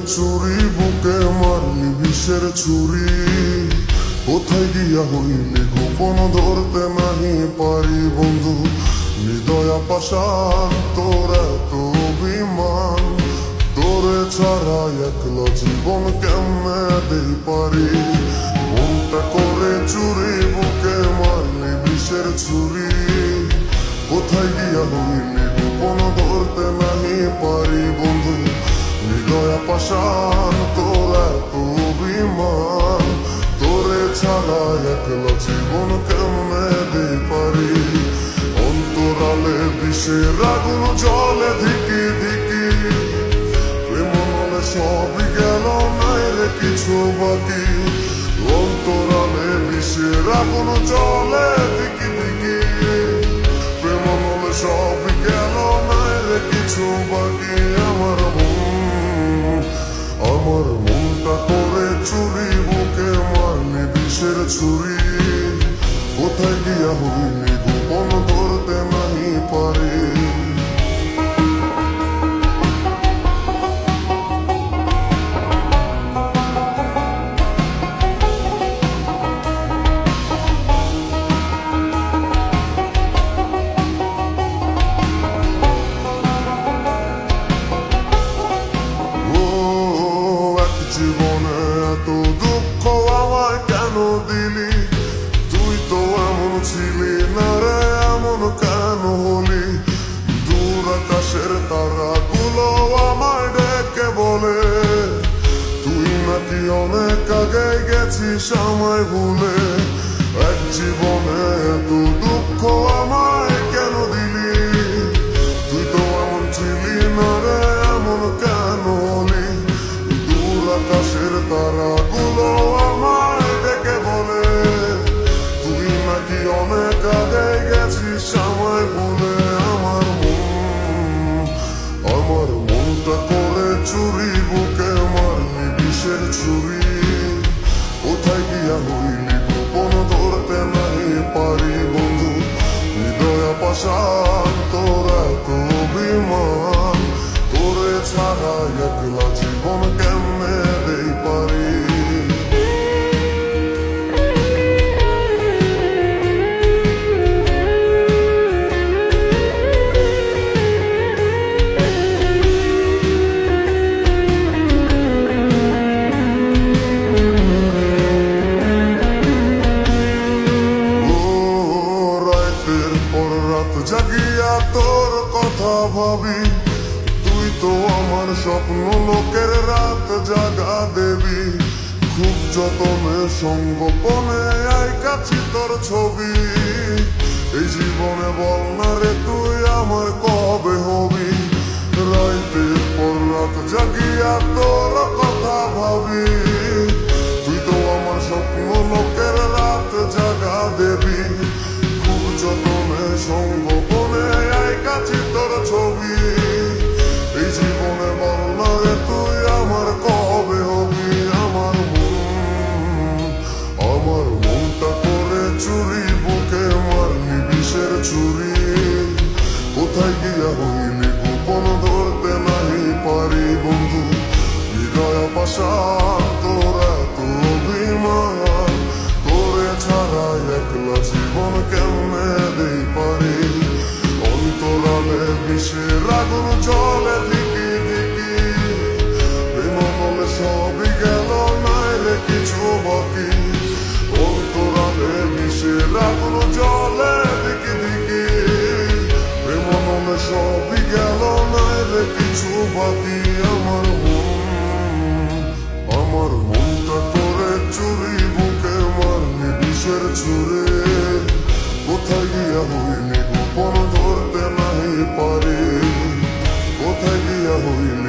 চুরি বুকে মারলি বিষের ছুরি কোথায় গিয়া হইলি গোপন ধরতে নাহি পারি বন্ধু হৃদয়া পাশান তোর এত অভিমান তোরে ছাড়া একলা জীবন কেমনে দেই পারি মনটা করে চুরি বুকে মারলি বিষের ছুরি কোথায় গিয়া হইলি গোপন ধরতে নাহি পারি বন্ধু হৃদয়া পাশান তোর এত অভিমান তোরে ছাড়া একলা জীবন কেমনে দেই পারি অন্তরালে বিষের আগুন জলে ধিকি ধিকি প্রেম মনে সবই গেল নাই রে কিছু বাকি অন্তরালে বিষের আগুন জলে ধিকি ধিকি প্রেম মনে সবই গেল নাই রে কিছু বাকি আমার মনটা করে চুরি বুকে মারলি বিষের ছুরি কোথায় গিয়া হইলি গোপন ধরতে নাহি পারি জীবনে এত দুঃখ আমায় কেন দিলি তুই তো এমন ছিলি না রে এমন কেন হলি দূর আকাশের তারাগুলো আমায় ডেকে বলে তুই নাকি অনেক আগে গেছিস আমায় ভুলে এক জীবনে এত দুঃখ আমায় কেন দিলি তুই তো এমন ছিলি না রে এমন কেন হলি আকাশের তারাগুলো আমায় ডেকে বলে তুই নাকি অনেক আগে গেছিস আমায় ভুলে আমার মনটা করে চুরি বুকে মারলি বিষের ছুরি কোথায় গিয়া হইলি গোপন ধরতে নাহি পারি বন্ধু হৃদয়া পাশান তোর এত অভিমান তোরে ছাড়া একলা জীবন কেমনে দেই পারি রাতের পর রাত জাগিয়া তোর কথা ভাবি তুই তো আমার স্বপ্ন লোকের রাত জাগা দেবী খুব যতনে সঙ্গোপনে আই কাছি তোর ছবি এই জীবনে বল না রে তুই আমার কবে হবি রাতের পর রাত জাগিয়া তোর কথা ভাবি তুই তো আমার স্বপ্ন লোকের রাত জাগা দেবী খুব যতনে সঙ্গোপনে আই কাছি তোর ছবি এই জীবনে বল না রে তুই আমার কবে হবি আমার মনটা করে চুরি বুকে মারলি বিষের ছুরি কোথায় গিয়া হইলি গোপন ধরতে নাহি পারি বন্ধু হৃদয়া পাশান তোর এত অভিমান তোরে ছাড়া একলা জীবন কেমনে দেই পারি অন্তরালে বিষের আগুন জলে ধিকি ধিকি প্রেম বলে সবই গেল নাই রে কিছু বাকি অন্তরালে বিষের আগুন জলে ধিকি ধিকি প্রেম বলে সবই গেল নাই রে কিছু বাকি আমার মনটা করে চুরি বুকে মারলি বিষের ছুরি কোথায় গিয়া হইলি গোপন ধরতে নাহি পারি কোথায় গিয়া হইলি